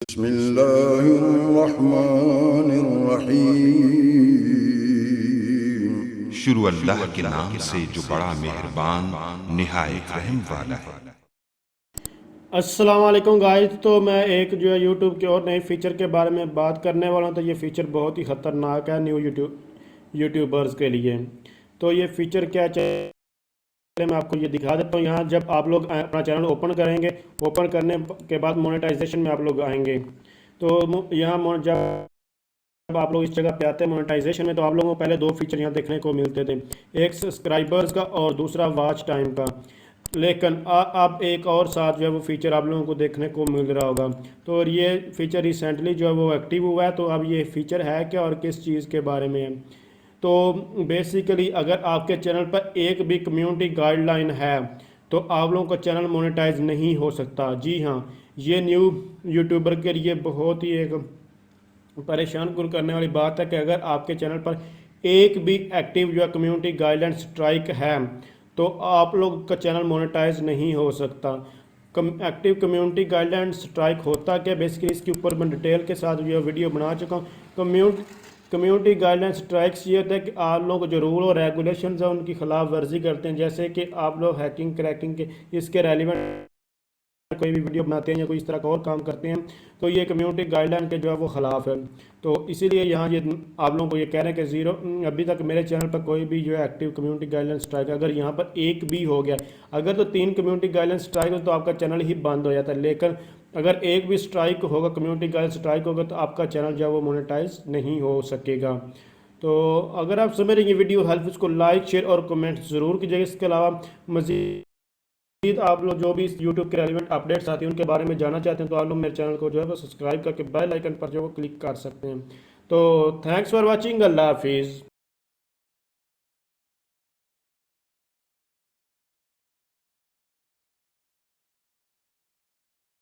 बिस्मिल्लाहिर्रहमानिर्रहीम। शुरू अल्लाह के नाम से जो बड़ा मेहरबान निहायत रहम वाला है। अस्सलाम वालेकुम गाइस। तो मैं एक जो है यूट्यूब के और नए फीचर के बारे में बात करने वाला हूं। तो ये फ़ीचर बहुत ही ख़तरनाक है न्यू यूट्यूबर्स के लिए। तो ये फ़ीचर क्या, चले मैं आपको ये दिखा देता हूँ। यहाँ जब आप लोग अपना चैनल ओपन करेंगे, ओपन करने के बाद मोनेटाइजेशन में आप लोग आएंगे। तो जब आप लोग इस जगह पे आते हैं मोनेटाइजेशन में, तो आप लोगों को पहले दो फीचर यहाँ देखने को मिलते थे, एक सब्सक्राइबर्स का और दूसरा वॉच टाइम का। लेकिन अब एक और साथ जो है वो फीचर आप लोगों को देखने को मिल रहा होगा। तो और ये फीचर रिसेंटली जो है वो एक्टिव हुआ है। तो अब ये फीचर है क्या और किस चीज़ के बारे में है? तो बेसिकली अगर आपके चैनल पर एक भी कम्युनिटी गाइडलाइन है तो आप लोगों का चैनल मोनेटाइज नहीं हो सकता। जी हाँ, ये न्यू यूट्यूबर के लिए बहुत ही एक परेशान कुल करने वाली बात है कि अगर आपके चैनल पर एक भी एक्टिव जो है कम्युनिटी गाइडलाइन स्ट्राइक है तो आप लोग का चैनल मोनेटाइज नहीं हो सकता। एक्टिव कम्युनिटी गाइडलाइन स्ट्राइक होता क्या, बेसिकली इसके ऊपर मैं डिटेल के साथ जो वीडियो बना चुका हूँ। कम्युनिटी गाइडलाइन स्ट्राइक्स ये होता है कि आप लोग जो रूल और रेगुलेशंस हैं उनकी खिलाफ वर्जी करते हैं, जैसे कि आप लोग हैकिंग क्रैकिंग के इसके रेलिवेंट कोई भी वीडियो बनाते हैं या कोई इस तरह का और काम करते हैं, तो ये कम्युनिटी गाइडलाइन के जो है वो ख़िलाफ़ है। तो इसीलिए यहाँ ये आप लोगों को ये कह रहे हैं कि ज़ीरो, अभी तक मेरे चैनल पर कोई भी जो है एक्टिव कम्युनिटी गाइडलाइन स्ट्राइक, अगर यहाँ पर एक भी हो गया, अगर तो 3 कम्युनिटी गाइडलाइन स्ट्राइक हो तो आपका चैनल ही बंद हो जाता है। लेकिन अगर एक भी स्ट्राइक होगा, कम्युनिटी गाइडलाइन स्ट्राइक होगा, तो आपका चैनल जो है वो मोनेटाइज नहीं हो सकेगा। तो अगर आप समझ रहे हैं ये वीडियो हेल्प, इसको लाइक शेयर और कमेंट ज़रूर कीजिएगा। इसके अलावा मज़ीद आप लोग जो भी इस यूट्यूब के रेलिवेंट अपडेट्स आती हैं उनके बारे में जानना चाहते हैं तो आप लोग मेरे चैनल को जो है वो सब्सक्राइब करके बेल आइकन पर जो है वो क्लिक कर सकते हैं। तो थैंक्स फॉर वाचिंग। अल्लाह हाफिज़।